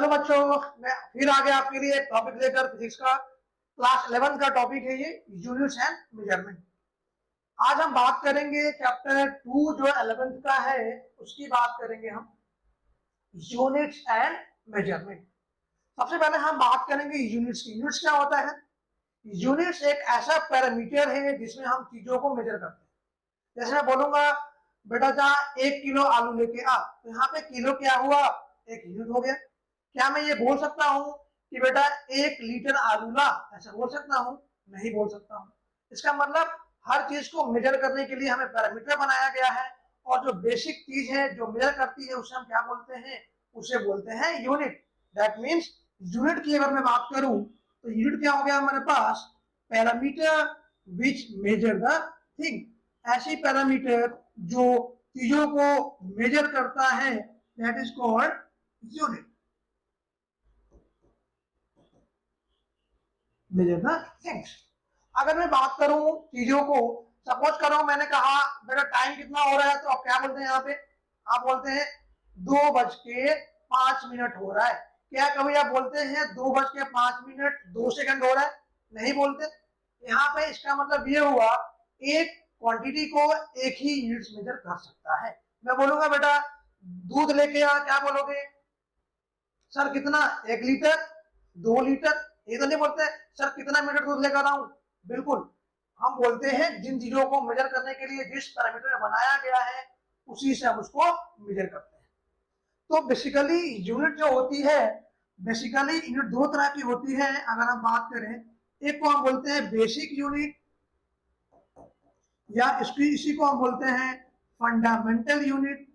चलो बच्चों, मैं फिर आ गया आपके लिए टॉपिक लेकर फिजिक्स का। क्लास 11 का टॉपिक है ये यूनिट्स एंड मेजरमेंट। आज हम बात करेंगे चैप्टर 2 जो 11th का है, उसकी बात करेंगे हम, यूनिट्स एंड मेजरमेंट। सबसे पहले हम बात करेंगे यूनिट्स की। यूनिट्स क्या होता है? यूनिट्स एक ऐसा पैरामीटर है जिसमें हम चीजों को मेजर करते हैं। जैसे मैं बोलूंगा बेटा जा 1 किलो आलू लेके आ, तो यहाँ पे किलो क्या हुआ? एक यूनिट हो गया। क्या मैं ये बोल सकता हूँ कि बेटा 1 लीटर आलू ला? ऐसा बोल सकता हूँ? नहीं बोल सकता हूँ। इसका मतलब हर चीज को मेजर करने के लिए हमें पैरामीटर बनाया गया है, और जो बेसिक चीज है जो मेजर करती है उसे हम क्या बोलते हैं? उसे बोलते हैं यूनिट। दैट मीन्स यूनिट की अगर मैं बात करूं तो यूनिट क्या हो गया हमारे पास? Parameter which measure the thing. ऐसी पैरामीटर जो चीजों को मेजर करता है, that is called unit. Measure the things. अगर मैं बात करूं चीजों को, सपोज करो मैंने कहा बेटा टाइम कितना हो रहा है, तो आप क्या बोलते हैं यहाँ पे? आप बोलते हैं 2:05 हो रहा है। क्या कभी आप बोलते हैं 2:05 2 सेकंड हो रहा है? नहीं बोलते। यहाँ पे इसका मतलब ये हुआ एक क्वांटिटी को एक ही यूनिट मेजर कर सकता है। मैं बोलूंगा बेटा दूध लेके आ, क्या बोलोगे? सर कितना? 1 लीटर, 2 लीटर? ये तो नहीं बोलते सर कितना मीटर दूध लेकर आऊं। बिल्कुल, हम बोलते हैं जिन चीजों को मेजर करने के लिए जिस पैरामीटर बनाया गया है उसी से हम उसको मेजर करते हैं। तो बेसिकली यूनिट जो होती है, बेसिकली यूनिट दो तरह की होती है। अगर हम बात करें, एक को हम बोलते हैं बेसिक यूनिट, या इसी को हम बोलते हैं फंडामेंटल यूनिट,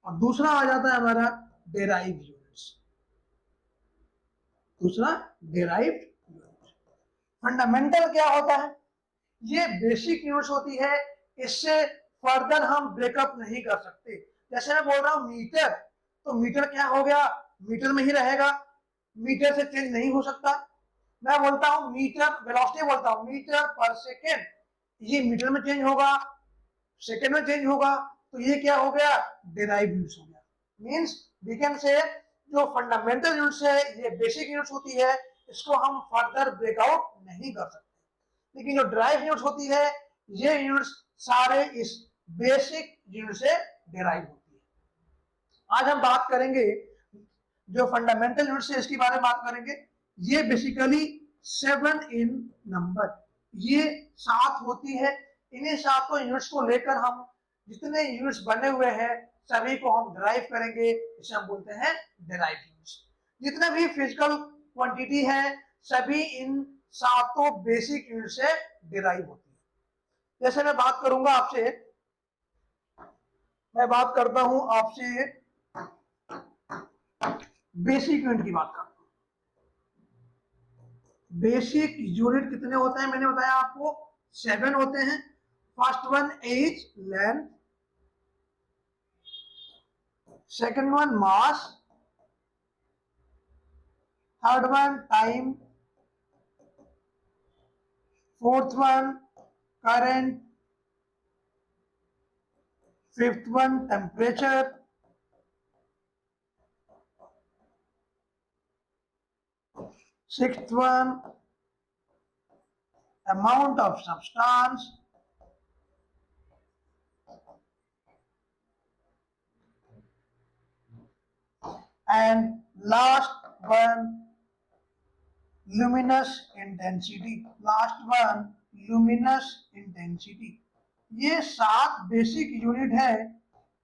और दूसरा आ जाता है हमारा डेराइव यूनिट्स। दूसरा डेराइव यूनिट। फंडामेंटल क्या होता है? ये बेसिक यूनिट्स होती है, इससे फर्दर हम ब्रेकअप नहीं कर सकते। जैसे मैं बोल रहा हूं मीटर, तो मीटर क्या हो गया? मीटर में ही रहेगा, मीटर से चेंज नहीं हो सकता। मैं बोलता हूं मीटर वेलोसिटी, बोलता हूं मीटर पर सेकेंड, ये मीटर में चेंज होगा, सेकेंड में चेंज होगा, तो ये क्या हो गया? डेराइव यूनिट्स हो गया। मींस वी कैन से जो फंडामेंटल यूनिट्स है ये बेसिक यूनिट्स होती है, इसको हम फर्दर ब्रेकआउट नहीं कर सकते। लेकिन जो ड्राइव यूनिट्स होती है, ये यूनिट्स सारे इस बेसिक यूनिट से डेराइव होती है। आज हम बात करेंगे जो फंडामेंटल यूनिट्स है इसके बारे में बात करेंगे। ये बेसिकली 7 इन नंबर, ये 7 होती है। इन्हीं 7 यूनिट्स को लेकर हम जितने यूनिट्स बने हुए हैं सभी को हम डिराइव करेंगे, इसे हम बोलते हैं डिराइव यूनिट्स। जितने भी फिजिकल क्वांटिटी है सभी इन 7 बेसिक यूनिट से डिराइव होती है। जैसे मैं बात करूंगा आपसे, मैं बात करता हूं आपसे बेसिक यूनिट की बात करता हूं। बेसिक यूनिट कितने होते हैं? मैंने बताया आपको 7 होते हैं। First one as length, second one mass, third one time, fourth one current, fifth one temperature, sixth one amount of substance, and last one luminous intensity. Last one luminous intensity. ये 7 basic unit है।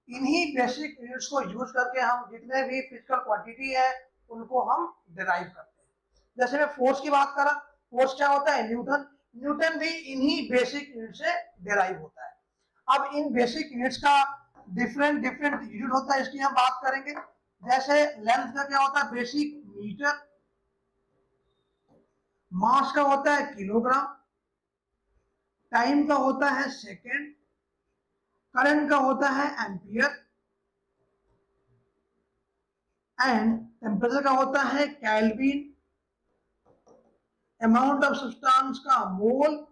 इन्हीं basic units को use करके हम जितने भी physical quantity है उनको हम डिराइव करते हैं। जैसे मैं फोर्स की बात करा, फोर्स क्या होता है? न्यूटन। न्यूटन भी इन्हीं बेसिक यूनिट से डिराइव होता है। अब इन बेसिक यूनिट्स का डिफरेंट यूनिट होता है, इसकी हम बात करेंगे। जैसे लेंथ का क्या होता है? Basic metre. मास का होता है किलोग्राम। टाइम का होता है सेकेंड। करंट का होता है एम्पियर। एंड टेम्परेचर का होता है केल्विन। अमाउंट ऑफ सब्सटेंस का मोल,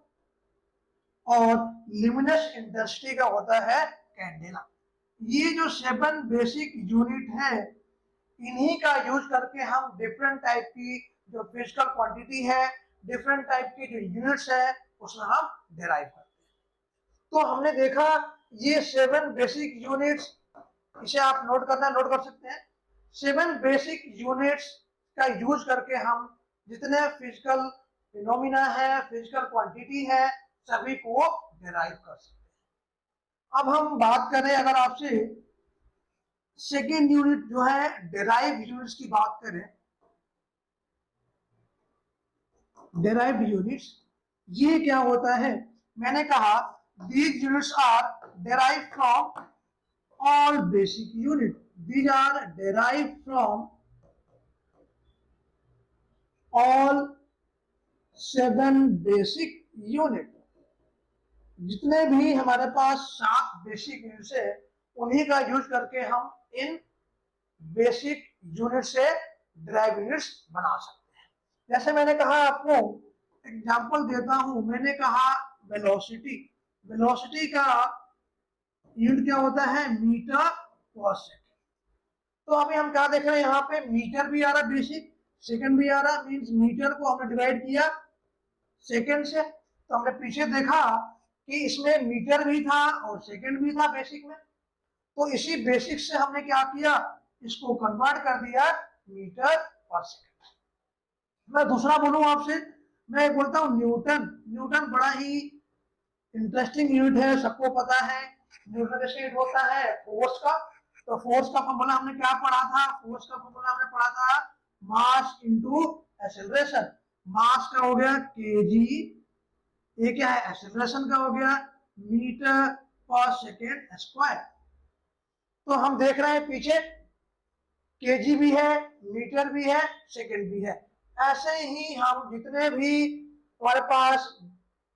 और ल्यूमिनस इंटेंसिटी का होता है कैंडेला। ये जो 7 बेसिक यूनिट है इन्हीं का यूज करके हम डिफरेंट टाइप की जो फिजिकल क्वांटिटी है, डिफरेंट टाइप की जो यूनिट्स है, उसमें हम डिराइव करते हैं। तो हमने देखा ये 7 बेसिक यूनिट्स, इसे आप नोट कर सकते हैं। 7 बेसिक यूनिट्स का यूज करके हम जितने फिजिकल फिनोमिना है, फिजिकल क्वांटिटी है, सभी को डिराइव कर सकते हैं। अब हम बात करें अगर आपसे सेकेंड यूनिट जो है डिराइव यूनिट्स की बात करें, डिराइव्ड यूनिट्स ये क्या होता है? मैंने कहा these units are derived from all basic unit. These are derived from all 7 basic unit. जितने भी हमारे पास 7 बेसिक यूनिट्स है, उन्हीं का यूज करके हम इन बेसिक यूनिट से डिराइव यूनिट्स बना सकते हैं। जैसे मैंने कहा, आपको एग्जांपल देता हूं। मैंने कहा वेलोसिटी, वेलोसिटी का यूनिट क्या होता है? मीटर पर सेकेंड। तो अभी हम क्या देख रहे हैं, यहाँ पे मीटर भी आ रहा बेसिक, सेकंड भी आ रहा, मींस मीटर को हमने डिवाइड किया सेकंड से। तो हमने पीछे देखा कि इसमें मीटर भी था और सेकंड भी था बेसिक में। तो इसी बेसिक से हमने क्या किया, इसको कन्वर्ट कर दिया मीटर पर सेकंड। मैं दूसरा बोलूं आपसे, मैं बोलता हूं न्यूटन। न्यूटन बड़ा ही इंटरेस्टिंग यूनिट है, सबको पता है। न्यूटन का यूनिट होता है फोर्स का। तो फोर्स का फॉर्मूला हमने क्या पढ़ा था? फोर्स का फॉर्मूला हमने पढ़ा था मास इनटू एक्सेलरेशन। मास का हो गया केजी, ये क्या है? एक्सेलरेशन का हो गया मीटर पर सेकेंड स्क्वायर। तो हम देख रहे हैं पीछे केजी भी है, मीटर भी है, सेकेंड भी है। ऐसे ही हम जितने भी हमारे पास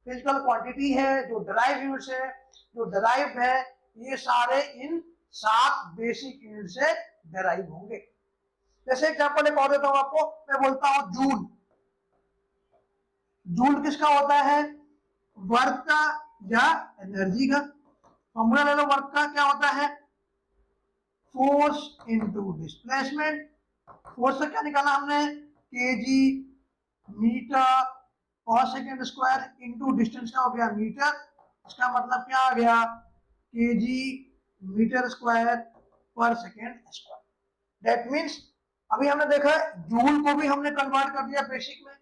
फिजिकल क्वांटिटी है, जो डिराइव यूनिट्स है, जो डिराइव है, ये सारे इन 7 बेसिक यूनिट से डिराइव होंगे। जैसे एग्जांपल एक और देता हूं आपको, मैं बोलता हूं जूल। जूल किसका होता है? वर्क का या एनर्जी का। फॉर्मूला ले लो वर्क का, क्या होता है? Force into displacement. फोर्स से क्या निकाला हमने? केजी मीटर पर सेकेंड स्क्वायर इनटू डिस्टेंस का हो गया मीटर। इसका मतलब क्या आ गया? KG metre square per second square. That means अभी हमने देखा जूल को भी हमने कन्वर्ट कर दिया बेसिक में।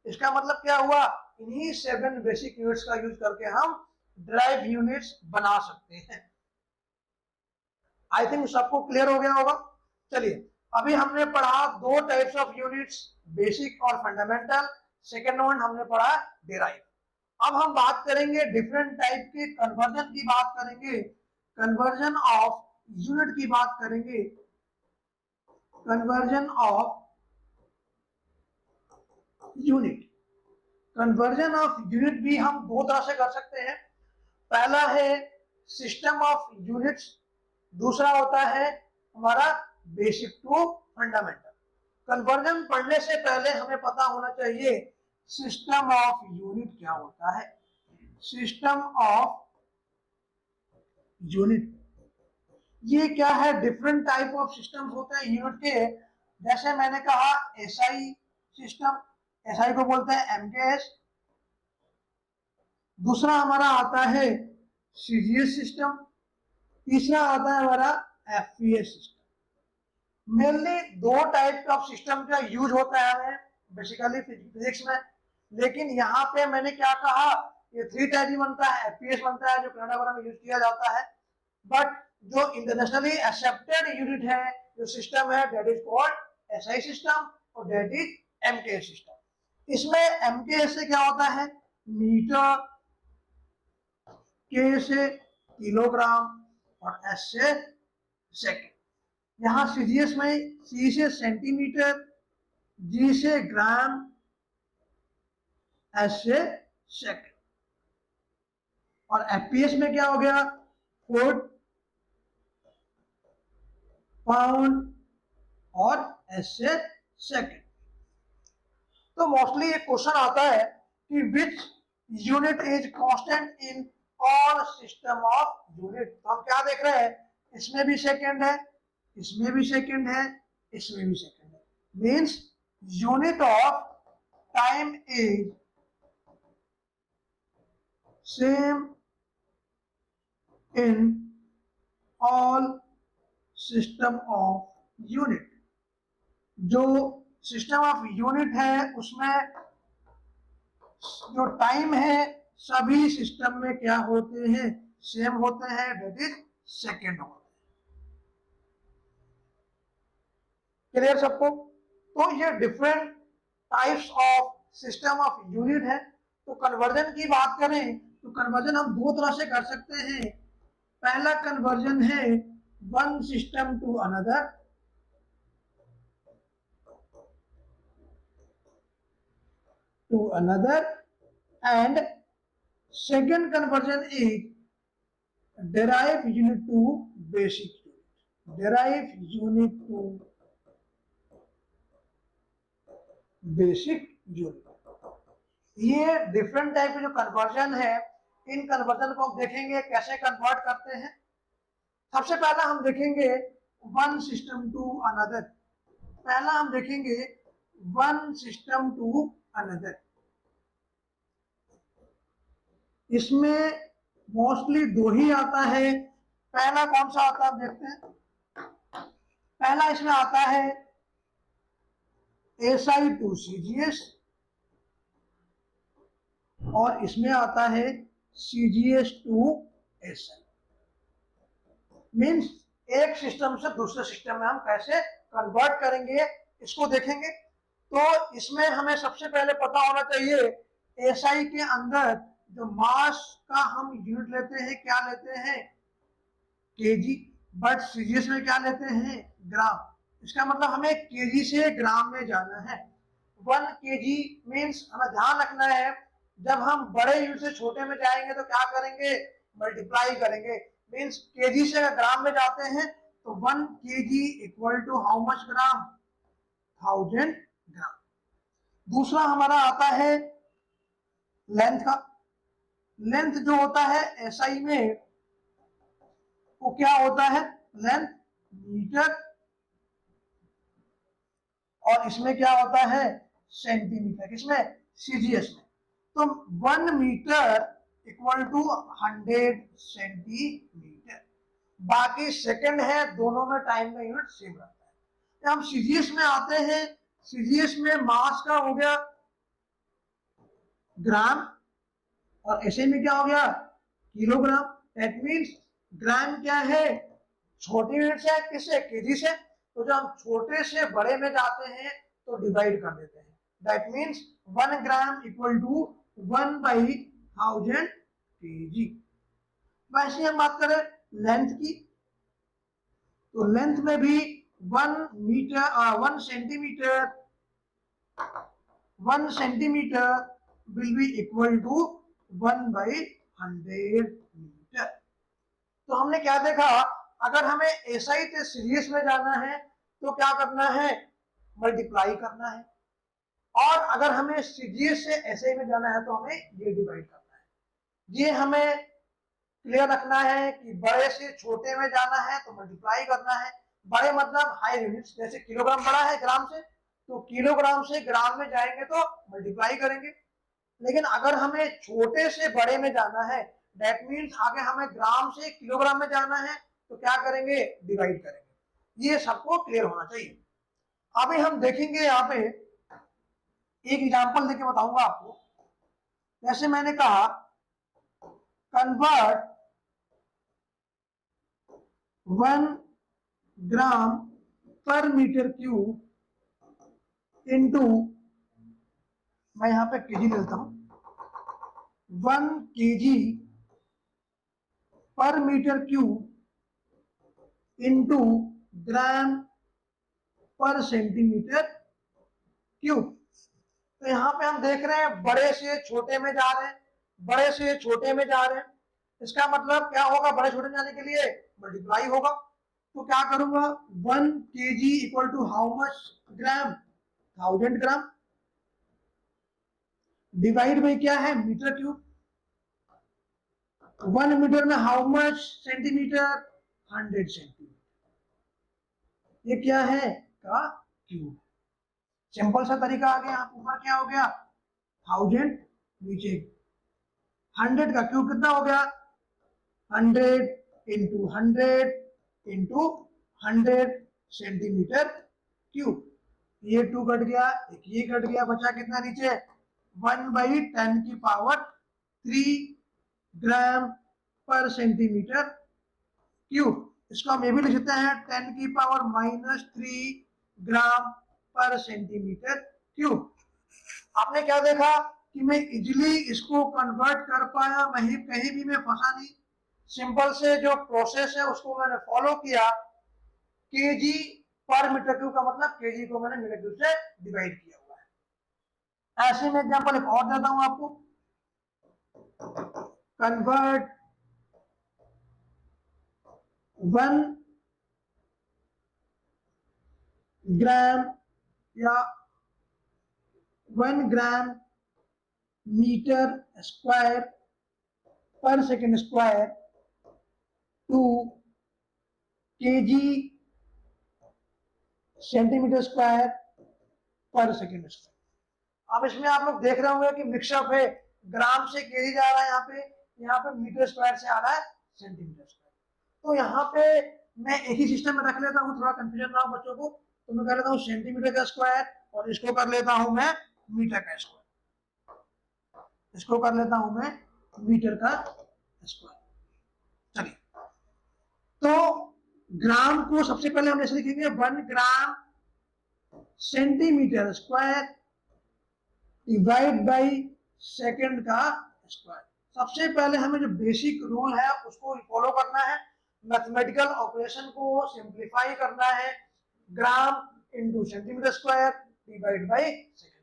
इसका मतलब क्या हुआ? इन्हीं 7 बेसिक यूनिट्स का यूज करके हम डिराइव यूनिट्स बना सकते हैं। आई थिंक सबको क्लियर हो गया होगा। चलिए, अभी हमने पढ़ा 2 टाइप्स ऑफ यूनिट्स, बेसिक और फंडामेंटल। सेकेंड वन हमने पढ़ा डिराइव। अब हम बात करेंगे डिफरेंट टाइप के कन्वर्जन की बात करेंगे, कन्वर्जन ऑफ यूनिट की बात करेंगे। Conversion of unit, conversion of unit भी हम 2 तरह से कर सकते हैं। पहला है सिस्टम ऑफ यूनिट्स, दूसरा होता है हमारा बेसिक टू फंडामेंटल। कन्वर्जन पढ़ने से पहले हमें पता होना चाहिए सिस्टम ऑफ यूनिट क्या होता है। सिस्टम ऑफ यूनिट ये क्या है? डिफरेंट टाइप ऑफ सिस्टम्स होते हैं यूनिट के। जैसे मैंने कहा एसआई सिस्टम, एसआई को बोलते हैं एमकेएस। दूसरा हमारा आता है सीजीएस सिस्टम, तीसरा आता है हमारा FPS system. Mainly 2 type of system का यूज होता है हमें बेसिकली फिजिक्स में। लेकिन यहाँ पे मैंने क्या कहा, ये 3 टाइप ही बनता है। एफपीएस बनता है जो कनाडा वगैरह में यूज किया जाता है, बट जो इंटरनेशनली एक्सेप्टेड यूनिट है, जो सिस्टम है, that is called SI system और दैट इज एमकेएस सिस्टम। इसमें एमकेएस से क्या होता है? मीटर, के से किलोग्राम और एस से सेकेंड। यहाँ सीजीएस में सी से सेंटीमीटर, जी से ग्राम, एस से सेकेंड। और एफपीएस में क्या हो गया? फुट, पाउंड और एस से सेकेंड। तो मोस्टली एक क्वेश्चन आता है कि which unit is constant in all system of unit. तो हम क्या देख रहे हैं, इसमें भी सेकेंड है, इसमें भी सेकेंड है, इसमें भी सेकंड है। Means unit of time is same in all system of unit. जो सिस्टम ऑफ यूनिट है उसमें जो टाइम है सभी सिस्टम में क्या होते हैं, सेम होते हैं, दैट इज सेकेंड होते हैं। क्लियर सबको? तो ये different types of system of unit है। तो कन्वर्जन की बात करें तो कन्वर्जन हम दो तरह से कर सकते हैं। पहला कन्वर्जन है one system to another, and second conversion is derive unit to basic unit, derive unit to basic unit। ये डिफरेंट टाइप के जो कन्वर्जन है, इन कन्वर्जन को हम देखेंगे कैसे कन्वर्ट करते हैं। सबसे पहला हम देखेंगे वन सिस्टम टू अनदर। पहला हम देखेंगे वन सिस्टम टू अनदर। इसमें मोस्टली दो ही आता है। पहला कौन सा आता है आप देखते हैं। पहला इसमें आता है SI टू CGS और इसमें आता है CGS टू SI। मीन्स एक सिस्टम से दूसरे सिस्टम में हम कैसे कन्वर्ट करेंगे इसको देखेंगे। तो इसमें हमें सबसे पहले पता होना चाहिए SI के अंदर जो मास का हम यूनिट लेते हैं क्या लेते हैं, केजी, बट सीजीएस में क्या लेते हैं, ग्राम। इसका मतलब हमें केजी से ग्राम में जाना है। 1 केजी मीन्स हमें ध्यान रखना है जब हम बड़े यूनिट से छोटे में जाएंगे तो क्या करेंगे, मल्टीप्लाई करेंगे। मीन्स केजी से ग्राम में जाते हैं तो 1 KG equal to how much gram, 1000 gram. दूसरा हमारा आता है लेंथ का। लेंथ जो होता है एसआई में वो क्या होता है, लेंथ मीटर, और इसमें क्या होता है सेंटीमीटर, इसमें सीजीएस में। तो 1 मीटर इक्वल टू 100 सेंटीमीटर। बाकी सेकंड है, दोनों में टाइम का यूनिट सेम रहता है। हम सीजीएस में आते हैं। सीजीएस में मास का हो गया ग्राम और ऐसे में क्या हो गया किलोग्राम। दैट मीन्स ग्राम क्या है, छोटी यूनिट से किससे, केजी से। तो जब हम छोटे से बड़े में जाते हैं तो डिवाइड कर देते हैं। That means 1 gram equal to 1/1000 KG. वैसे हम बात करें लेंथ की तो लेंथ में भी 1 centimetre will be equal to 1/100 metre. तो हमने क्या देखा, अगर हमें एसआई से सीरीज में जाना है तो क्या करना है, मल्टीप्लाई करना है, और अगर हमें सीजीएस से एसआई में जाना है तो हमें ये डिवाइड करना है। ये हमें क्लियर रखना है कि बड़े से छोटे में जाना है तो मल्टीप्लाई करना है। बड़े मतलब हाई यूनिट्स, जैसे किलोग्राम बड़ा है ग्राम से तो किलोग्राम से ग्राम में जाएंगे तो मल्टीप्लाई करेंगे। लेकिन अगर हमें छोटे से बड़े में जाना है, दैट मीन्स आगे हमें ग्राम से किलोग्राम में जाना है तो क्या करेंगे, डिवाइड करेंगे। ये सबको क्लियर होना चाहिए। अभी हम देखेंगे यहाँ पे एक एग्जांपल देके बताऊंगा आपको। जैसे मैंने कहा कन्वर्ट 1 ग्राम पर मीटर क्यूब इनटू, मैं यहाँ पे केजी लेता हूं, 1 केजी पर मीटर क्यूब इनटू ग्राम पर सेंटीमीटर क्यूब। तो यहाँ पे हम देख रहे हैं बड़े से छोटे में जा रहे हैं, बड़े से छोटे में जा रहे हैं। इसका मतलब क्या होगा, बड़े छोटे में जाने के लिए मल्टीप्लाई होगा। तो क्या करूंगा, 1 KG equal to how much gram, 1000 gram, divide में क्या है मीटर क्यूब। 1 मीटर में हाउ मच सेंटीमीटर, 100 सेंटीमीटर। ये क्या है का क्यूब। सिंपल सा तरीका आ गया। ऊपर क्या हो गया 1000, नीचे 100 का क्यूब कितना हो गया 100 इंटू 100 सेंटीमीटर क्यूब। ये 2 कट गया, एक ये कट गया, बचा कितना नीचे 1/10⁻³ ग्राम पर सेंटीमीटर क्यूब। इसको हम ये भी लिख सकते हैं 10⁻³ ग्राम पर सेंटीमीटर क्यूब। आपने क्या देखा कि मैं इजिली इसको कन्वर्ट कर पाया, वहीं कहीं भी मैं फंसा नहीं। सिंपल से जो प्रोसेस है उसको मैंने फॉलो किया। केजी पर मीटर क्यूब का मतलब केजी को मैंने मीटर क्यूब से डिवाइड किया हुआ है। ऐसे में एग्जांपल एक और देता हूं आपको। कन्वर्ट 1 ग्राम या 1 gram metre square per second square to KG centimetre square per second square. अब इसमें आप लोग देख रहे होंगे कि मिक्सअप है, ग्राम से केजी जा रहा है, यहाँ पे मीटर स्क्वायर से आ रहा है सेंटीमीटर स्क्वायर। तो यहाँ पे मैं एक ही सिस्टम में रख लेता हूँ, थोड़ा कंफ्यूजन ना हो बच्चों को। तो मैं कर लेता हूँ सेंटीमीटर का स्क्वायर और इसको कर लेता हूँ मैं मीटर का स्क्वायर। इसको कर लेता हूँ मैं मीटर का स्क्वायर। चलिए, तो ग्राम को सबसे पहले हम ऐसे लिखेंगे 1 gram centimetre square divide by second का स्क्वायर। सबसे पहले हमें जो बेसिक रूल है उसको फॉलो करना है, मैथमेटिकल ऑपरेशन को सिंप्लीफाई करना है। Gram into centimetre square divide by second.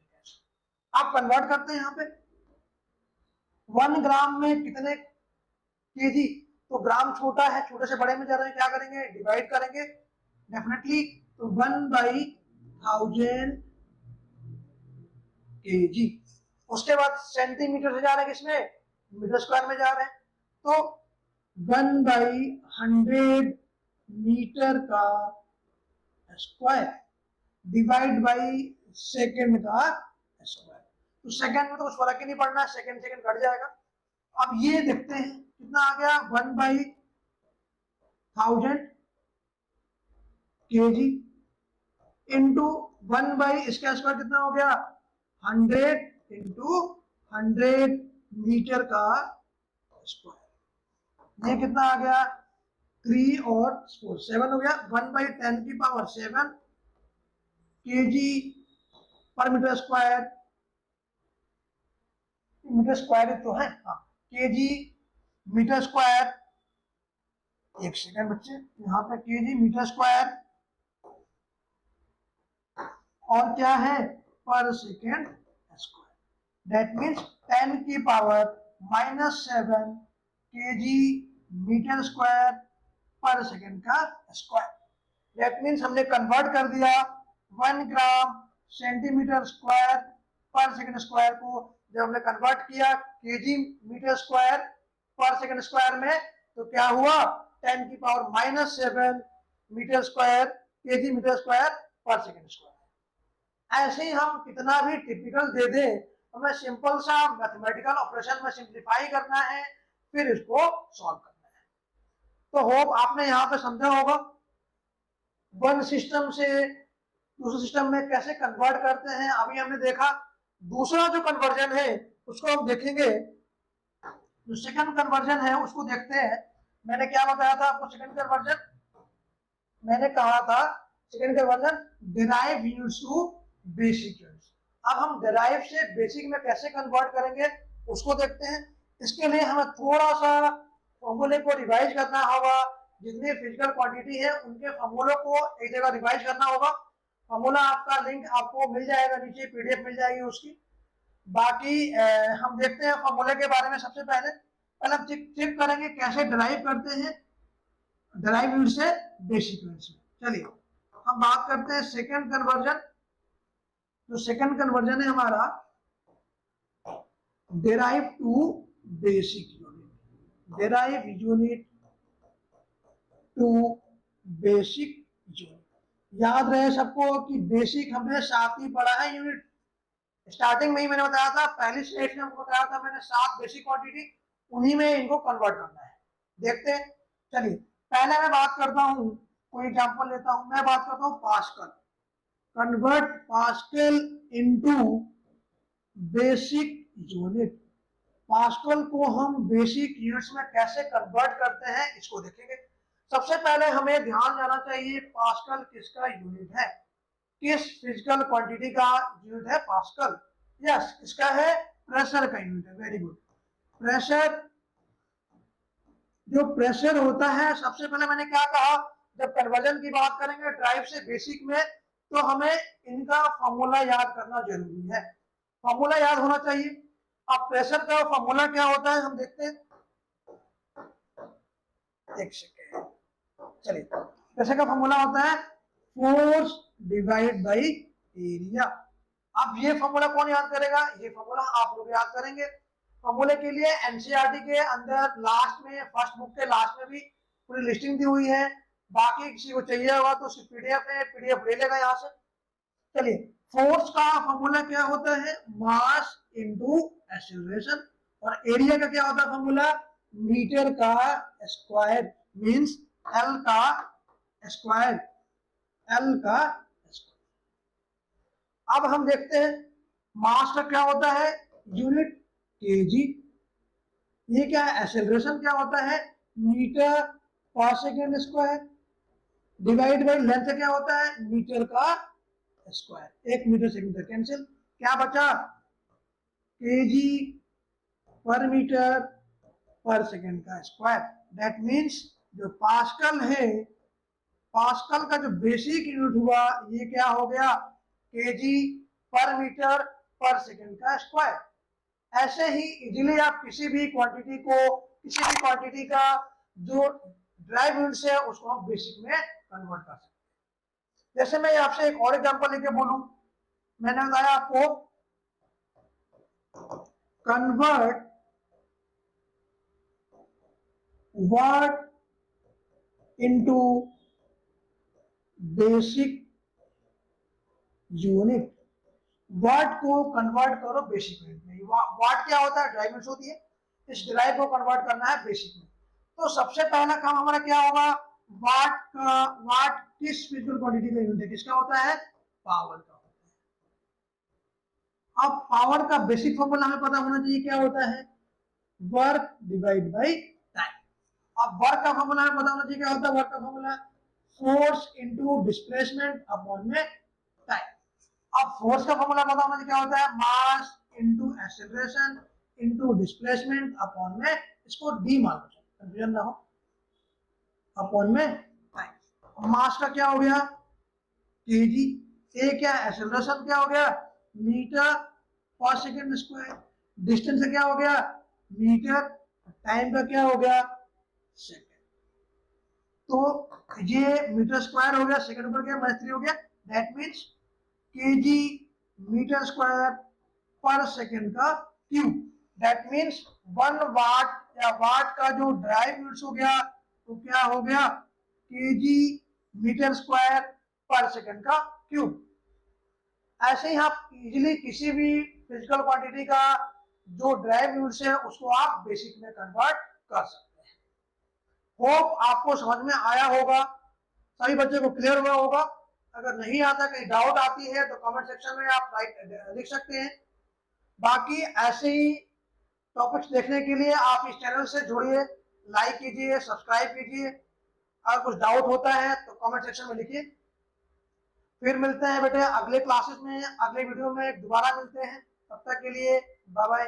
आप कन्वर्ट करते हैं यहाँ पे 1 ग्राम में कितने केजी, तो ग्राम छोटा है, छोटे से बड़े में जा रहे हैं, क्या करेंगे डिवाइड करेंगे डेफिनेटली। तो 1/1000 केजी। उसके बाद सेंटीमीटर से जा रहे हैं किसमें मीटर स्क्वायर में जा रहे हैं, तो 1/100 मीटर का स्क्वायर डिवाइड बाई सेकेंड का स्क्वायर। तो सेकेंड में तो कुछ फर्क ही नहीं पड़ना है, सेकेंड सेकेंड कट जाएगा। अब ये देखते हैं कितना आ गया 1/1000 केजी इंटू 1 इसका स्क्वायर कितना हो गया 100 इंटू 100 मीटर का स्क्वायर। ये कितना आ गया 3 और 4 7 हो गया 1/10⁻7 केजी पर मीटर स्क्वायर। मीटर स्क्वायर तो है हाँ, केजी मीटर स्क्वायर। एक सेकंड बच्चे, यहाँ पे केजी मीटर स्क्वायर और क्या है per second square. That means 10⁻⁻7 KG metre square per second का स्क्वायर। दैट मीन्स हमने कन्वर्ट कर दिया 1 gram centimetre square per second square को। जब हमने कन्वर्ट किया KG metre square per second square में, तो क्या हुआ 10⁻⁻7 metre square KG metre square per second square. ऐसे ही हम कितना भी टिपिकल दे दें, हमें सिंपल सा मैथमेटिकल ऑपरेशन में सिंप्लीफाई करना है, फिर इसको सॉल्व करना है। तो होप आपने यहाँ पे समझा होगा वन सिस्टम से दूसरे सिस्टम में कैसे कन्वर्ट करते हैं। अभी हमने देखा दूसरा जो कन्वर्जन है उसको हम देखेंगे। जो सेकंड कन्वर्जन है उसको देखते हैं। मैंने क्या बताया था आपको सेकंड कन्वर्जन, मैंने कहा था second conversion derive units to basic units. अब हम डिराइव से बेसिक में कैसे कन्वर्ट करेंगे उसको देखते हैं। इसके लिए हमें थोड़ा सा फॉर्मूले को रिवाइज करना होगा। जितनी फिजिकल क्वांटिटी है उनके फॉर्मूलों को एक जगह रिवाइज करना होगा। फॉर्मूला आपका लिंक आपको मिल जाएगा नीचे, पीडीएफ मिल जाएगी उसकी। बाकी हम देखते हैं फॉर्मूले के बारे में। सबसे पहले हम चेक करेंगे कैसे डिराइव करते हैं डिराइव यूनिट से बेसिक यूनिट्स में। चलिए हम बात करते हैं सेकंड कन्वर्जन। जो सेकंड कन्वर्जन है हमारा derive to basic unit, derive unit to basic unit. याद रहे सबको कि बेसिक हमने 7 ही पढ़ा है यूनिट। स्टार्टिंग में ही मैंने बताया था, पहली स्टेज में हमको बताया था मैंने 7 बेसिक क्वांटिटी, उन्हीं में इनको कन्वर्ट करना है। देखते हैं, चलिए पहले मैं बात करता हूँ, कोई एग्जांपल लेता हूँ, मैं बात करता हूँ pascal. Convert pascal into basic unit. Pascal को हम बेसिक यूनिट्स में कैसे कन्वर्ट करते हैं इसको देखेंगे। सबसे पहले हमें ध्यान जाना चाहिए पास्कल किसका यूनिट है, किस फिजिकल क्वांटिटी का यूनिट है पास्कल। यस, इसका है प्रेशर का यूनिट है। Very good. प्रेशर, जो प्रेशर होता है, सबसे पहले मैंने क्या कहा, जब कन्वर्जन की बात करेंगे ड्राइव से बेसिक में, तो हमें इनका फॉर्मूला याद करना जरूरी है। फॉर्मूला याद होना चाहिए। अब प्रेशर का फॉर्मूला क्या होता है हम देखते हैं, एक सेकेंड, चलिए। प्रेशर का फॉर्मूला होता है फोर्स डिवाइड बाई एरिया। अब ये फॉर्मूला कौन याद करेगा, ये फॉर्मूला आप लोग याद करेंगे। फॉर्मूले के लिए एनसीईआरटी के अंदर लास्ट में, फर्स्ट बुक के लास्ट में भी पूरी लिस्टिंग दी हुई है। बाकी किसी को चाहिए होगा तो उसकी पीडीएफ है, पीडीएफ ले लेगा यहाँ से। चलिए, फोर्स का फॉर्मूला क्या होता है, मास इनटू एक्सीलरेशन। और एरिया का क्या होता है फॉर्मूला, मीटर का स्क्वायर, मींस एल का स्क्वायर, एल का स्क्वायर। अब हम देखते हैं मास का क्या होता है, यूनिट केजी। ये क्या है, एक्सेलरेशन क्या होता है, मीटर पर second square, divide by length क्या होता है, मीटर का स्क्वायर। 1 मीटर सेकेंड कैंसिल, क्या बचा, केजी पर मीटर पर सेकेंड का स्क्वायर। दैट मीन्स जो पास्कल है, पास्कल का जो बेसिक यूनिट हुआ ये क्या हो गया, केजी पर मीटर पर सेकेंड का स्क्वायर। ऐसे ही इजीली आप किसी भी क्वांटिटी को, किसी भी क्वांटिटी का जो ड्राइव यूनिट है उसको हम बेसिक में कन्वर्ट कर सकते हैं। जैसे मैं आपसे एक और एग्जांपल लेके बोलूं, मैंने बताया आपको कन्वर्ट वाट इनटू बेसिक यूनिट। वाट को कन्वर्ट करो बेसिक यूनिट में। वाट क्या होता है, ड्राइव यूनिट होती है, इस ड्राइव को कन्वर्ट करना है बेसिक में। तो सबसे पहला काम हमारा क्या होगा, वाट का, वाट किस फिजिकल क्वांटिटी का यूनिट है, किसका होता है, पावर का होता है। अब पावर का बेसिक फॉर्मूला हमें पता होना चाहिए, क्या होता है, वर्क डिवाइड बाई टाइम। अब वर्क का फॉर्मूला हमें पता होना चाहिए, क्या होता है वर्क का formula, force into displacement upon में टाइम। अब फोर्स का फॉर्मूला पता होना चाहिए, क्या होता है, mass into acceleration into displacement upon में, इसको डी मान लो, कंफ्यूजन ना हो, अपॉन में टाइम। मास का क्या हो गया, केजी, ए क्या, एक्सेलरेशन क्या हो गया, मीटर पर सेकेंड स्क्वायर, डिस्टेंस क्या हो गया, मीटर, टाइम का क्या हो गया, सेकेंड। तो ये मीटर स्क्वायर हो गया, सेकेंड ऊपर गया, -3 हो गया। That means KG metre square per second का क्यूब। दैट मीन्स 1 वाट या वाट का जो ड्राइव यूनिट्स हो गया तो क्या हो गया, KG metre square per second का क्यूब। ऐसे ही आप इजीली किसी भी फिजिकल क्वांटिटी का जो ड्राइव यूनिट्स है उसको आप बेसिक में कन्वर्ट कर सकते हैं। होप आपको समझ में आया होगा, सभी बच्चे को क्लियर हुआ होगा। अगर नहीं आता, कहीं डाउट आती है तो कमेंट सेक्शन में आप लिख सकते हैं। बाकी ऐसे ही टॉपिक्स देखने के लिए आप इस चैनल से जुड़िए, लाइक कीजिए, सब्सक्राइब कीजिए। अगर कुछ डाउट होता है तो कमेंट सेक्शन में लिखिए। फिर मिलते हैं बेटे अगले क्लासेस में, अगले वीडियो में दोबारा मिलते हैं। तब तक के लिए बाय बाय।